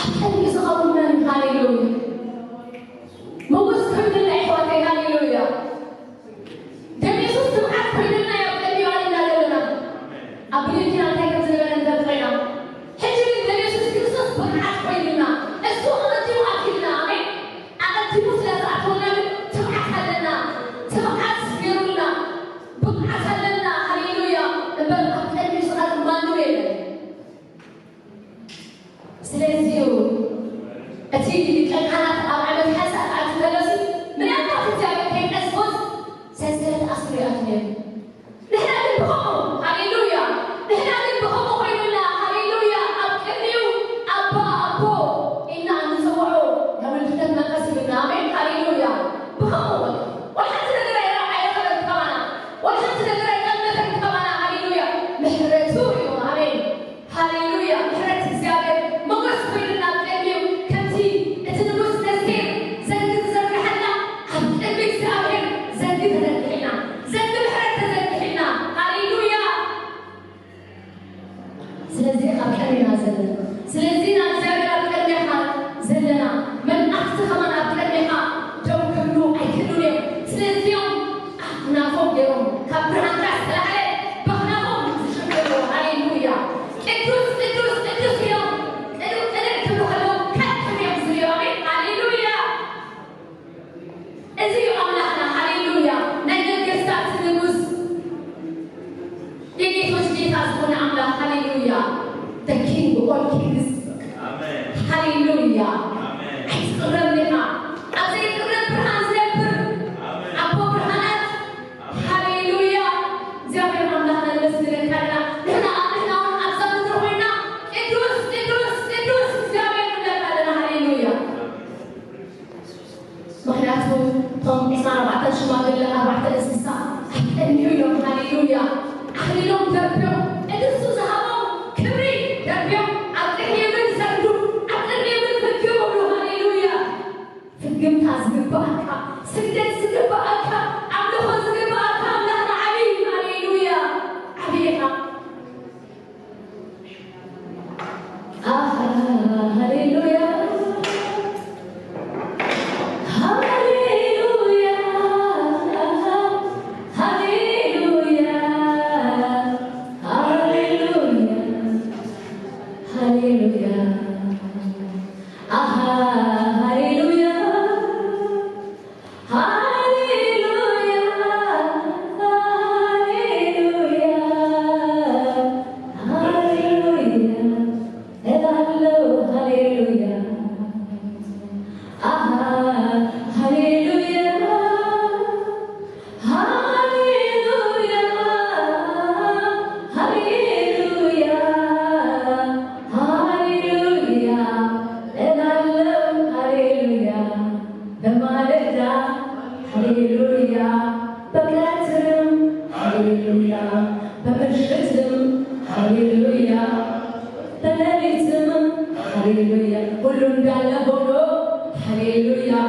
أبقى يزغرون من هاليلويا موس كل الله إخواتي هاليلويا دم يسوس تبعث كل الله يبقى يوالينا لنا أبني كنا نتاكم زينا ندفعنا حجر دم يسوس كريستوس تبعث كل لنا السوء التي وعدنا آمين أغلتي مسلسة أتونا تبعث لنا تبعث غيرنا ببعث لنا هاليلويا بل أبقى يسوس مانويل سلسيو أتيجي لتلقانات أو عمل حسن أتفلسي من أنت في الزابة كيف أسفل سلسلة أصلي أتنين نحن نبخمو هاليلويا نحن نبخمو بيننا هاليلويا أبكريو أبا أبو إنا نسوعو يوم الفتن نقسي بالنامين هاليلويا بخمو والحمد لله يرعى يخلق كمانا والحمد لله يقلبك كمانا هاليلويا محرتوي ومامين هاليلويا محرت الزابة مغرس بيننا بقلبيو كنتي اتنبوس نسكين زنك تزرقحنا قلبك زابر زنك تزرقحنا زنك محرت تزرقحنا هاليلويا سلزي أبقرنا زلنا سلزينا زابر أبقرنها زلنا من أخذ من أبقرنها جو كبرو أي كبرو سلزيهم نافوق يوم كبرنا تحت العلي بخناهم تشكروا هاليلويا ادرس ادرس ادرس يوم ادرس خلوهم كتب يوم زيومين هاليلويا ازيو أملاحنا هاليلويا نجد يستعد سنبوس يجي توجدي تاسبون أملاح هاليلويا the king of all kings هاليلويا أتقرب لها أتقرب برهان زيبر أبو برهانات هاليلويا زيابر أملاحنا نبسل كارنا نحن أبزل نتروينا ادرس ادرس ادرس زيابر نبسل هاليلويا مخياتهم هم إسمع 14 شمال 14 استساء أنيويهم هاليلويا أخليهم دربيهم ادرسوا زهبهم كبري دربيهم أبقى من زردو أبقى من فكيهم هاليلويا فكيهم تازقباك سجدت سجباك عملوا سجباك عملنا عليم هاليلويا عليها هاليلويا هاليلويا هاليلويا هاليلويا هاليلويا هاليلويا هاليلويا هاليلويا هاليلويا هاليلويا هاليلويا هاليلويا هاليلويا هاليلويا بمالدا هاليلويا بكاترم هاليلويا بمشتم هاليلويا بلاليتم هاليلويا كلهم بيعلبونو هاليلويا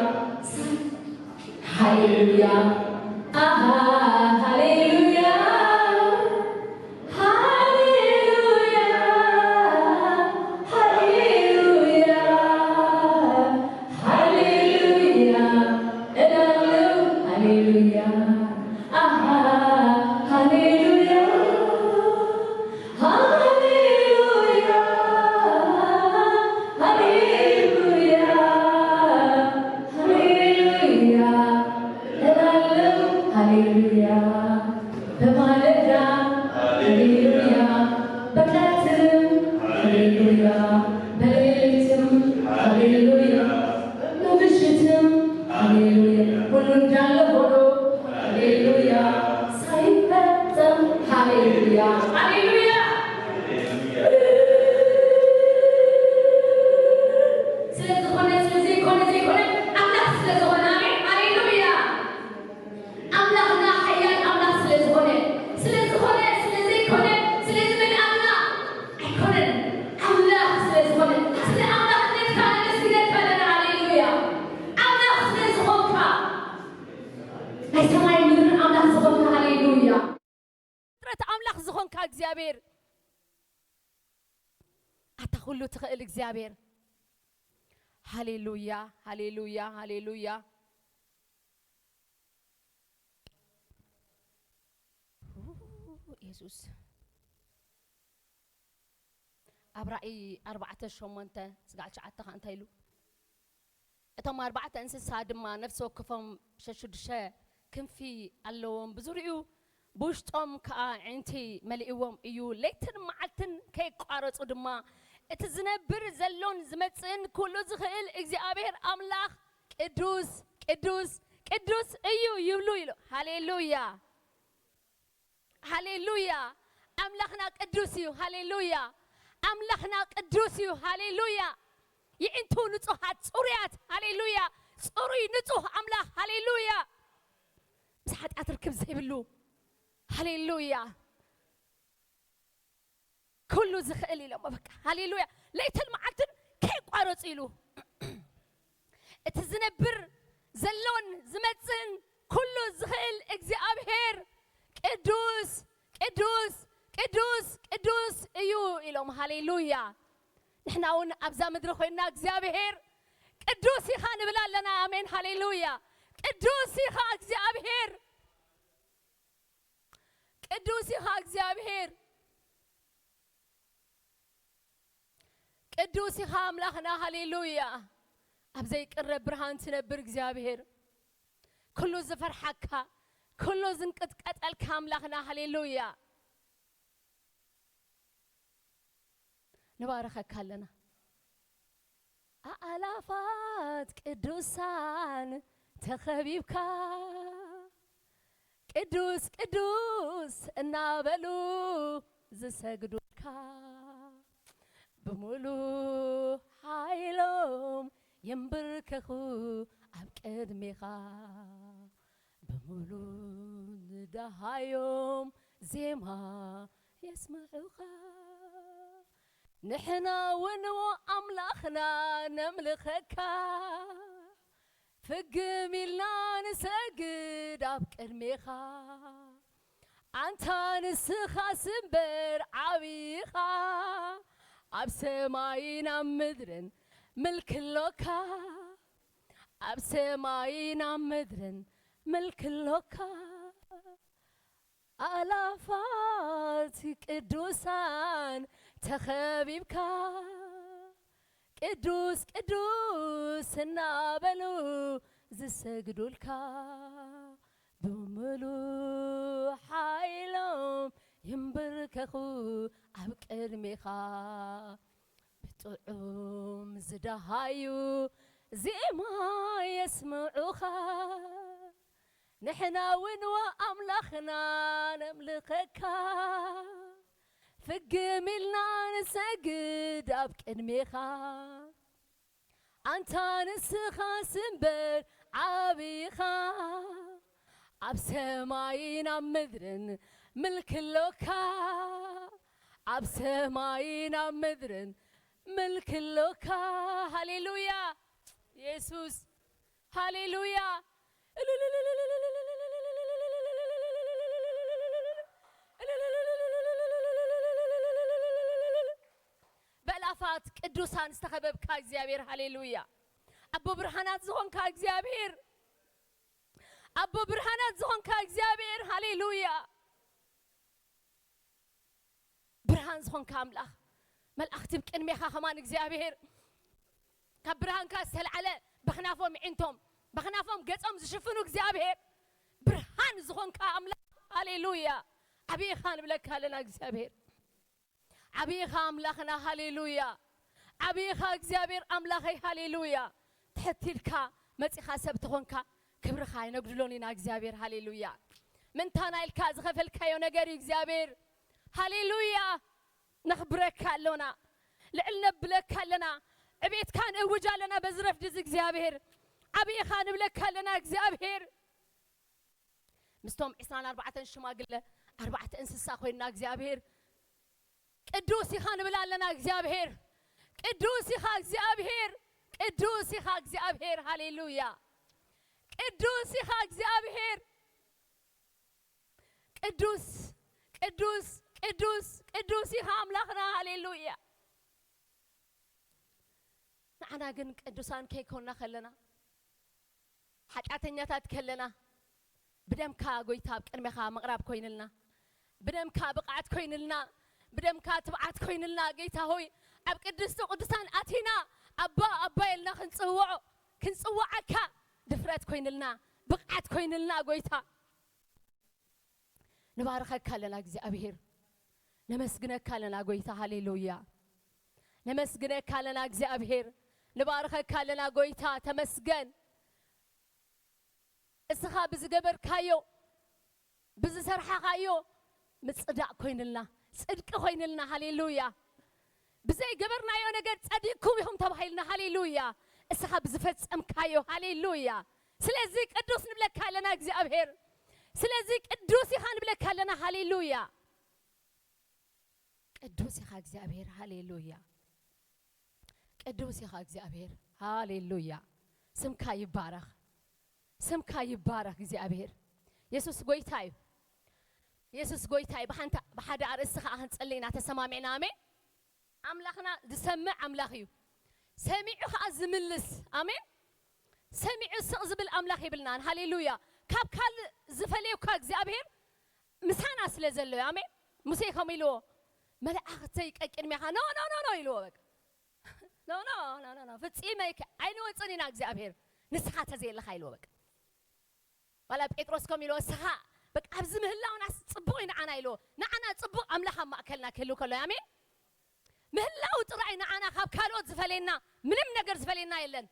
هاليلويا هاليلويا هاليلويا هاليلويا هاليلويا هاليلويا هاليلويا هاليلويا هاليلويا هاليلويا هاليلويا بمالدا هاليلويا بكاتم هاليلويا بليلتم هاليلويا بمشتم هاليلويا كلهم جالبونو هاليلويا سايبتم هاليلويا هاليلويا ስለዚህ ኮነ አምላክ ስለሆነ አሜን ሃሌሉያ አምላክና ኃያል አምላክ ስለሆነ ስለዚህ ኮነ ስለዚህ ምን አምላክ አይኮነን አምላክ ስለሆነ ስለ አምላክነት ካለ ስለት ባለና ሃሌሉያ አምላክ ስለሆንካ አይሰማይ ምድር አምላክ ስለሆንካ ሃሌሉያ ጥረት አምላክ ስለሆንካ እግዚአብሔር ሁሉ ትኽእል እግዚአብሔር ሃሌሉያ ሃሌሉያ ሃሌሉያ ኢየሱስ አብራኢ 4:8 ስጋዕ 9 እንታይ ኢሉ እቶም 4 እንስሳ ድማ ነፍሲ ወከፎም ሸሽዱሸ ክንፊ ኣለዎም ብዙርኡ ብውሽጦም ከዓ ዕንቲ መሊእዎም እዩ ለይትን መዓልትን ከይቋረፁ ድማ እቲ ዝነብር ዘሎን ዝመፅን ኩሉ ዝኽእል እግዚአብሔር አምላኽ ቅዱስ ቅዱስ ቅዱስ እዩ ይብሉ ኢሉ ሃሌሉያ ሃሌሉያ አምላኽና ቅዱስ እዩ ሃሌሉያ አምላኽና ቅዱስ እዩ ሃሌሉያ ይእንቱ ንጹሃት ጽሩያት ሃሌሉያ ጽሩይ ንጹህ አምላኽ ሃሌሉያ ብሓጢአት ርክብ ዘይብሉ ሃሌሉያ ኩሉ ዝኽእል ኢሎም በቃ ሃሌሉያ ለይትን መዓልትን ከይቋረፁ ኢሉ እቲ ዝነብር ዘሎን ዝመፅን ኩሉ ዝኽእል እግዚአብሔር ቅዱስ ቅዱስ ቅዱስ ቅዱስ እዩ ኢሎም ሃሌሉያ ንሕና እውን ኣብዛ ምድሪ ኮይና እግዚአብሔር ቅዱስ ኢኻ ንብል ኣለና አሜን ሃሌሉያ ቅዱስ ኢኻ እግዚአብሔር ቅዱስ ኢኻ እግዚአብሔር ቅዱስ ኢኻ አምላኽና ሃሌሉያ ኣብ ዘይቅረብ ብርሃን ትነብር እግዚአብሔር ኩሉ ዝፈርሐካ ኩሉ ዝንቅጥቀጠልካ አምላኽና ሃሌሉያ نباركك لنا ألافات قدوسان تخبيبك قدوس قدوس نابلو زسجدوك بمولو حيلهم ينبركخو أبكد ميخا بمولو ندهايوم زيما يسمعوك نحنا ونو أملاخنا نملخك فقميلنا نسجد أبكرميخا أنت نسخا سنبر عبيخا أبسماينا مدرن ملك اللوكا أبسماينا مدرن ملك اللوكا ألافات قدوسان تخبيبك قدوس قدوس نابلو زسجدولك بملو حيلهم ينبركخو أبكرميخا بطعوم زدهايو زيما يسمعوخا نحنا ونوا أملاخنا نملكك فقميلنا نسجد أبكرميخا أنت نسخا سنبر عبيخا أبسماينا مدرن ملك اللوكا أبسماينا مدرن ملك اللوكا هاليلويا يسوس هاليلويا بلافات قدوسان استخببك እግዚአብሔር ሃሌሉያ አቦ ብርሃናት ዝሆንካ እግዚአብሔር አቦ ብርሃናት ዝሆንካ እግዚአብሔር ሃሌሉያ ብርሃን ዝሆንካ አምላኽ መልእኽቲ ብቅድሜኻ ኸማን እግዚአብሔር ካብ ብርሃንካ ዝተልዓለ በኽናፎም ዒንቶም በኽናፎም ገጾም ዝሽፍኑ እግዚአብሔር ብርሃን ዝሆንካ አምላኽ ሃሌሉያ ዓብይኻ ንብለካ ኣለና እግዚአብሔር عبيخا أملاخنا هاليلويا عبيخا እግዚአብሔር أملاخي هاليلويا تحتيلكا متخا سبتخونكا كبرخا ينقدلونينا እግዚአብሔር هاليلويا من تانايلكا زخفلكا يونغري እግዚአብሔር هاليلويا نخبرك لنا لعلنا بلك لنا عبيت كان اوجا لنا بزرف دز እግዚአብሔር عبيخا نبلك لنا እግዚአብሔር مستوم عسران 4 شماغله 4 انسسا خوينا እግዚአብሔር ቅዱስ ኢኻ ንብል ኣለና እግዚአብሔር ቅዱስ ኢኻ እግዚአብሔር ቅዱስ ኢኻ እግዚአብሔር ሃሌሉያ ቅዱስ ኢኻ እግዚአብሔር ቅዱስ ቅዱስ ቅዱስ ቅዱስ ኢኻ አምላኽና ሃሌሉያ نعنا جن قدوسان كيكونا خلنا حاجاتنا تتكلنا بدم كا قويتاب كرمخا مقرب كوينلنا بدم كا بقعت كوينلنا بدم كا تبعت كوينلنا جيتا هوي أب قدوسان أتينا أبا يلنا كنصوعك دفرت كوينلنا بقعت كوينلنا قويتا نباركك لنا እግዚአብሔር نمسجنك لنا قويتا هاليلويا نمسجنك لنا እግዚአብሔር نباركك لنا قويتا تمسجن اسخا بزجبر كايو بزسرحا كايو متصدق كوينلنا صدق كوينلنا هاليلويا بزي جبرنا يو نجد صديقكم يهم تبهيلنا هاليلويا اسخا بزفتم كايو هاليلويا سلازي قدوس نبلك لنا እግዚአብሔር سلازي قدوس يخان بلك لنا هاليلويا قدوس يخا እግዚአብሔር هاليلويا قدوس يخا እግዚአብሔር هاليلويا سمكا يبارك እግዚአብሔር يسوس غويتاي بحد ارسخ اهن صلينا تسمعنا امين املاخنا دسمع املاخيو سميعو خازملس امين سميعو سقزبل املاخ يبلنا هاليلويا كاب كال زفليو كا እግዚአብሔር مسانا ስለዘለው امين ሙሴ ከሚሎ መላእክተይ ቀቅድሚያ ኖ ይሎ በቃ ኖ ፍጽመይከ አይኑ ወጽኒና እግዚአብሔር ንስሓ ተዘይልኻ ይሎ በቃ ولا بيتروس كميلو سها بق ابز مهلاونا صبوق ينعنا يلو نعنا صبوق املاح ماكلنا كله يامين مهلاو طرعي نعنا خاب كالوت زفلينا منم نجر زفلينا يلن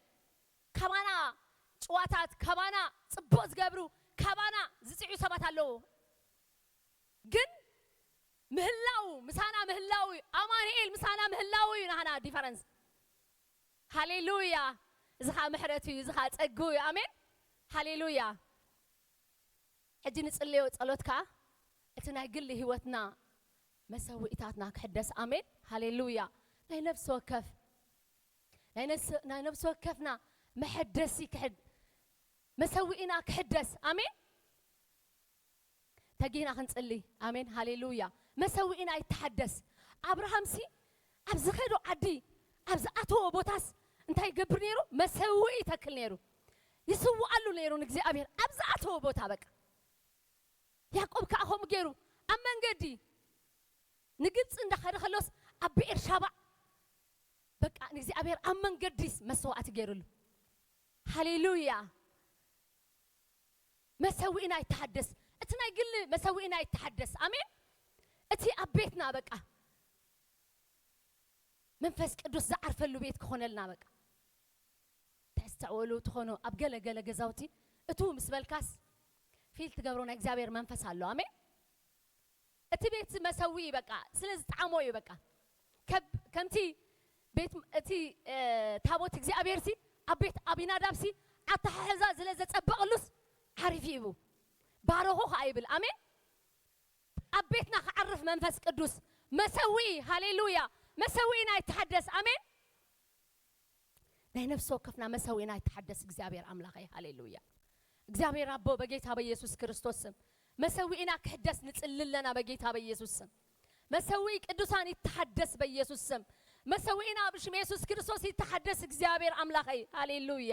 كبانا صواتات كبانا صبوق زغبرو كبانا زصيعو سبات አለው ግን مهلاو مسانا مهلاو امانيل مسانا مهلاو نحنا ديفرنس هاليلويا زخا محرتي زخا صغو امين هاليلويا أجي نصليو ጸሎትካ እቲ ናይ ግሊ ህይወትና መሰዊእታትና ክሕደስ አሜን ሃሌሉያ ናይ ነፍስ ወከፍና መሐደሲ ክሕድ መሰዊእና ክሕደስ አሜን ተጊና ክንጽሊ አሜን ሃሌሉያ መሰዊእና ይተሐደስ አብርሃም ሲ ኣብዚ ኸዶ ዓዲ ኣብዚ ኣተወ ቦታስ እንታይ ይገብር ነይሩ መሰዊእ ይተክል ነይሩ ይስውዓሉ ነይሩ ንእግዚአብሔር ኣብዚ ኣተወ ቦታ በቃ ያዕቆብ ካሆም ገይሩ አመንገዲ ንግብጽ እንደኸደ خلص አብኤር ሻባ በቃ እግዚአብሔር አመንገዲስ መስዋዕት ገይሩሉ ሃሌሉያ መሰዊእና ይተሐደስ እትና ይግል መሰዊእና ይተሐደስ አሜን እቲ አቤትና በቃ መንፈስ ቅዱስ ዘዓርፈሉ ቤት ከሆነልና በቃ ተስተውሉ ተሆኖ አብገለገለ ገዛውቲ እቱ ምስበልካስ ፊልት ገብሮና እግዚአብሔር መንፈስ አለው አሜን እቲ ቤት መሰዊ በቃ ስለዚህ ጣሞዩ በቃ ከምቲ ቤት እቲ ታቦት እግዚአብሔር ሲ አቤት አቢናዳብ ሲ አተሐዛ ስለዚ ጸበቅሉስ አሪፍ ይቡ ባረሆ አይብል አሜን አቤትና ከዓርፍ መንፈስ ቅዱስ መሰዊ ሃሌሉያ መሰዊና ይተሐደስ አሜን ናይ ነፍስ ወከፍና መሰዊና ይተሐደስ እግዚአብሔር አምላክ ሃሌሉያ እግዚአብሔር አቦ በጌታ በኢየሱስ ክርስቶስ ስም መሰዊእና ክሕደስ ንጽልለና በጌታ በኢየሱስ ስም መሰዊ ቅዱሳን ይተሐደስ በኢየሱስ ስም መሰዊእና በሽም ኢየሱስ ክርስቶስ ይተሐደስ እግዚአብሔር አምላክ ሃሌሉያ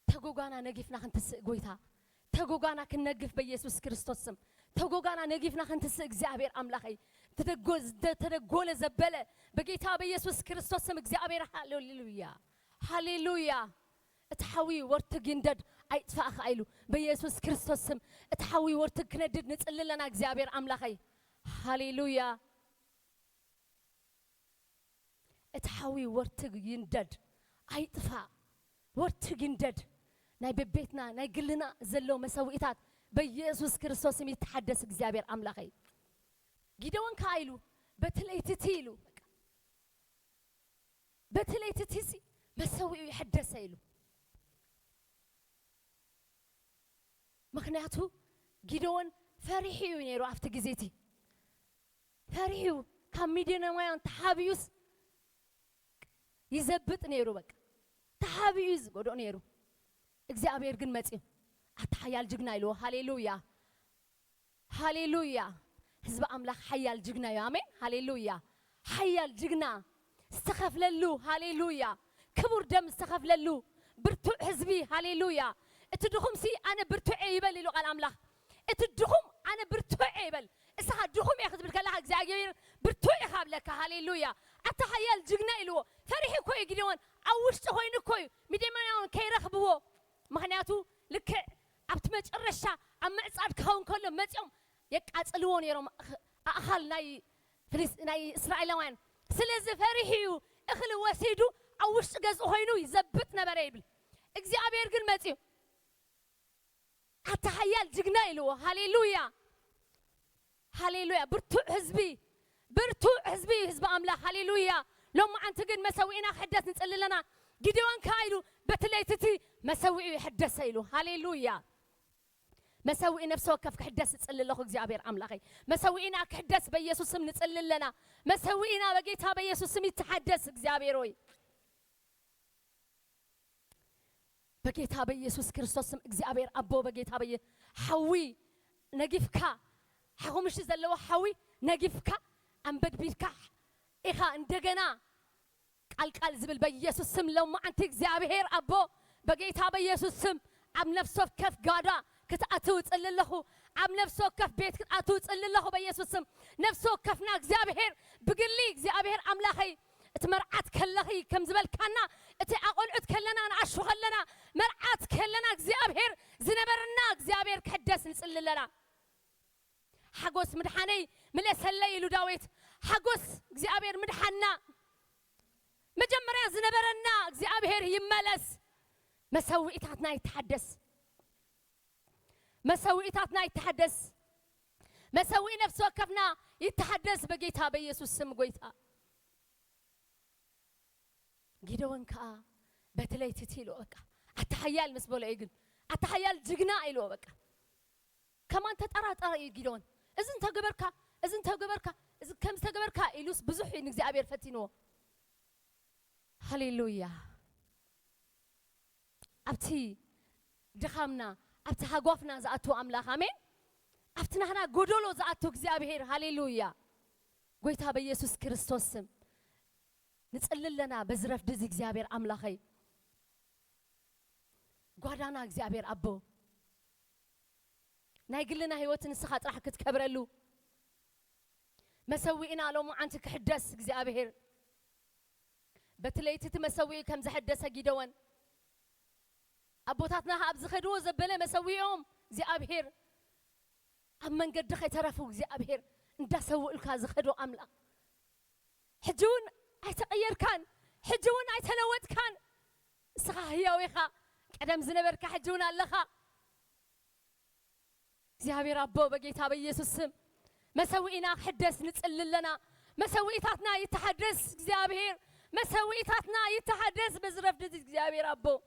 ተጎጋና ነጊፍና ክንትስእ ጎይታ ተጎጋና ክነግፍ በኢየሱስ ክርስቶስ ስም ተጎጋና ነጊፍና ክንትስእ እግዚአብሔር አምላክ ተደጎለ ዘበለ በጌታ በኢየሱስ ክርስቶስ ስም እግዚአብሔር ሃሌሉያ اتحوي ورتق يندد ايطفاخ ايلو بيسوس كريستوس سم اتحوي ورتق كندد نصللنا እግዚአብሔር አምላካይ ሃሌሉያ اتحوي ورتق يندد ايطፋ ورتق يندد ናይ በቤትና ናይ ግልና ዘሎ መሰዊእታት በኢየሱስ ክርስቶስ ስም ይተሐደስ እግዚአብሔር አምላካይ ጊደውን ካይሉ በትለይትቲ ይሉ በትለይትቲ መሰዊኡ ይሐደስ ይሉ ምክንያቱ ጊደውን ፈሪሒዩ ነይሩ አፍተ ጊዜቲ ፈሪሒዩ ከሚድነማያን ተሓቢዩስ ይዘብጥ ነይሩ በቃ ተሓቢዩ ዝጎዶ ነይሩ እግዚአብሔር ግን መጽእ አታያል ጅግና ይሉ ሃሌሉያ ሃሌሉያ ህዝብ አምላክ ሐያል ጅግና አሜን ሃሌሉያ ሐያል ጅግና استخفللو هاليلويا كبر دم استخفللو برتو حزبي هاليلويا اتدخم سي انا برتو عيبل يلو قال املاح اتدخم انا برتو عيبل اسها دخم ياخذ بالكلاها اغزاغير برتو يخاب لك هاليلويا اتحيال جغنا يلو فريح كوي غديون اوشت خوين كوي ميديمانون كيرخبو مخنياتو لك ابت مچرشا امصاد كون كل مصيوم يقاصلو نيرو اخال ناي اسرائيلاوያን ስለዚህ ፈሪሂው እخل ወሲዱ አውሽት ገጽ ሆይኑ ይዘብጥ ነበር ይብል እግዚአብሔር ግን መጽዩ አታያል ጅግና ይሉ ሃሌሉያ ሃሌሉያ ብርቱ ህዝቢ ህዝብ አምላክ ሃሌሉያ ሎማ አንተ ግን መሰዊና ሕደት ንጽልለና ጊዴዎን ካይሉ በትለይትቲ መሰዊኡ ይሕደስ ይሉ ሃሌሉያ مسوي نفسه كف كحدث تصلي له እግዚአብሔር አምላኬ مسوينا كحدث በኢየሱስ ስም ንጽልለና مسوينا በጌታ በኢየሱስ ስም ይተሐደስ እግዚአብሔር ሆይ በጌታ በኢየሱስ ክርስቶስ ስም እግዚአብሔር አቦ በጌታ ሐዊ ነጊፍካ ሐኹምሽ ዘለው ሐዊ ነጊፍካ አንበድቢልካ ኢኻ እንደገና ቃልቃል ዝብል በኢየሱስ ስም ለማ አንተ እግዚአብሔር አቦ በጌታ በኢየሱስ ስም አብ ነፍሶፍ ከፍ ጋዳ كتأتو تصلله عم نفسه كف بيت كتأتو تصلله بيسوسم نفسه كفنا እግዚአብሔር بقلي እግዚአብሔር أملاخي تمرعت كلهي كم زبل كنا تأقلعت كلنا نعشو خلنا مرعت كلنا እግዚአብሔር زنبرنا እግዚአብሔር كحدث نصللنا حقوس مدحاني ملسلي يلو داويت حقوس እግዚአብሔር مدحنا مجمريا زنبرنا እግዚአብሔር يملس مسويتاتنا يتحدث مسويتاتنا يتحدث مسوي نفسه كفنا يتحدث بجيتها بيسوس سم جيتها جيدون كا بتلاقي تتيلو بك أتحيال مسبول عيقن أتحيال جغنا إلو بك كمان ترى جيدون إذن تجبرك إذن كم تجبرك إلوس بزح نجزي أبير فتينو هاليلويا أبتي دخمنا أبتها قفنا زاتو أملاك آمين أبتنا هنا قدولو زاتو እግዚአብሔር هاليلويا قويتها بيسوس كريستوس نسأل لنا بزرف دز እግዚአብሔር أملاكي قادانا እግዚአብሔር أبو نايقلنا هيوتن سخات راح كتكبرلو مسوينا لو ما أنت كحدث እግዚአብሔር بتليتت مسوي كم زحدث جدوان أبوتاتنا أبز خدوه زبلة مسويهم እግዚአብሔር أمن قد خي ترفوا እግዚአብሔር ندسوا الكاز خدو أملا حجون أيتغير كان حجون أيتلوت كان صحيح ويخا قدم زنبر كحجون اللخا እግዚአብሔር أبو بجيتها بيسوس مسوينا حدث نتسأل لنا مسويتاتنا يتحدث እግዚአብሔር مسويتاتنا يتحدث بزرف دز እግዚአብሔር أبو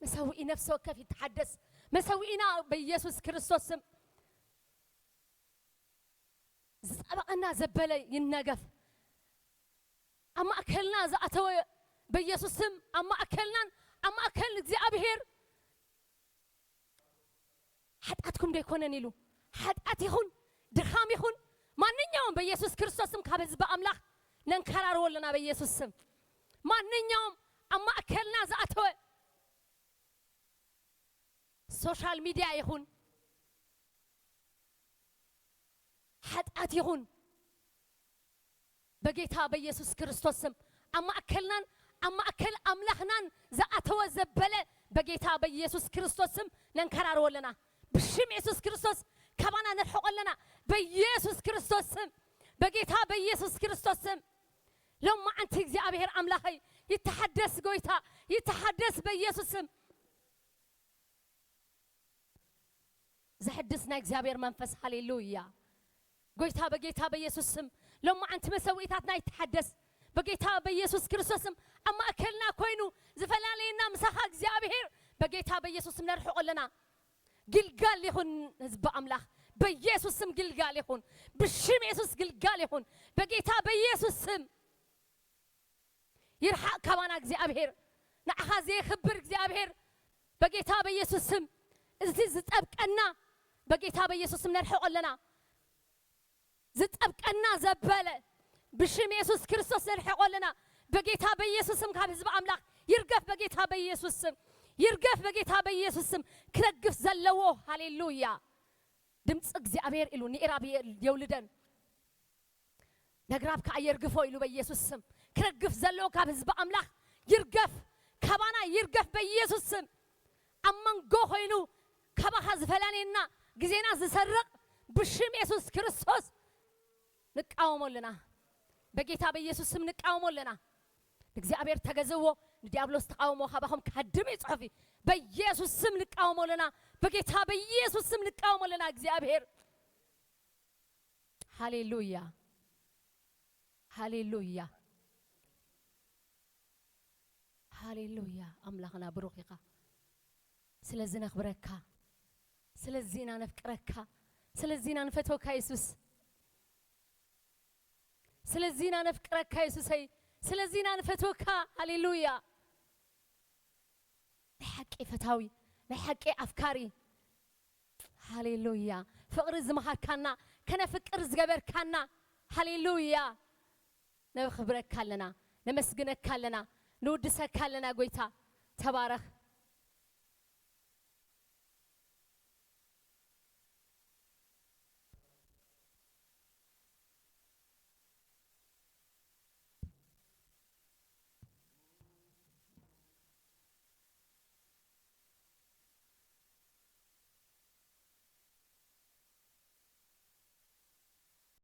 مسوي نفسه كيف يتحدث مسوينا بيسوس كريستوس زبقنا زبلة ينقف أما أكلنا زأتوا بيسوس أما أكلنا أما أكل እግዚአብሔር حتأتكم ديكون نيلو حتأتيهون درخاميهون ما نيوم بيسوس كريستوس كابز بأملاك ننكرر ولنا بيسوس ما نيوم أما أكلنا زأتوا سوشيال ميديا يهون حتأت يهون بجيتها بيسوس كريستوس أما أكلنا أما أكل أملاحنا زأتوا زبلة بجيتها بيسوس كريستوس ننكرر ولنا بشم يسوس كريستوس كمان نلحق لنا بيسوس كريستوس بجيتها بيسوس كريستوس لما أنت እግዚአብሔር أملاحي يتحدث جويتها يتحدث بيسوس زحدثنا እግዚአብሔር መንፈስ ሃሌሉያ ጎይታ በጌታ በኢየሱስ ስም ለማ አንተ መሰዊታትና ይተሐደስ በጌታ በኢየሱስ ክርስቶስ ስም አማ አከልና ኮይኑ ዝፈላለይና ምሳኻ እግዚአብሔር በጌታ በኢየሱስ ስም ነርሕቆለና ግልጋል ይሁን ህዝብ አምላክ በኢየሱስ ስም ግልጋል ይሁን በሽም ኢየሱስ ግልጋል ይሁን በጌታ በኢየሱስ ስም ይርሐቅ ከማና እግዚአብሔር ንዓኻ ዘይኽብር እግዚአብሔር በጌታ በኢየሱስ ስም እዚ ዝጠብቀና በጌታ በኢየሱስ ስም ነርሕቆለና ዝጠብቀና ዘበለ بشم يسوع كريستوس نرحقولنا بجيتها بيسوسم كاب حزب أملاك يرقف بجيتها بيسوسم يرقف بجيتها بيسوسم كرقف زلوه هاليلويا دمت أجزي أبير إلو نيرابي يولدن نقرب كأيرقفوا إلو بيسوسم كرقف زلوه كاب حزب أملاك يرقف كبانا يرقف بيسوسم أمن جوهينو كبا حزفلانينا جزينا زسرق بشم يسوع كريستوس نقاوموا لنا بجيتا بيسوع سم نقاوموا لنا እግዚአብሔር ተገዘዎ ዲያብሎስ ተቃውሞ ሀባሁም ከድም ይጽሐፊ በኢየሱስ ስም ንቃውሞ ለና በጌታ በኢየሱስ ስም ንቃውሞ ለና እግዚአብሔር ሃሌሉያ ሃሌሉያ ሃሌሉያ አምላክና ብሩክካ ስለዚህ ነክብረካ ስለዚህና ነፍቅረካ ስለዚህና ነፈቶካ ኢየሱስ ስለዚህና ነፍቅረካ ኢየሱስ ስለዚህና ነፈቶካ ሃሌሉያ ለሐቂ ፈታዊ ለሐቂ አፍካሪ ሃሌሉያ ፍቅር ዝመሃካና ከነ ፍቅር ዝገበርካና ሃሌሉያ ነብኽብረካለና ነመስግነካለና ንውድሰካለና ጎይታ ተባረክ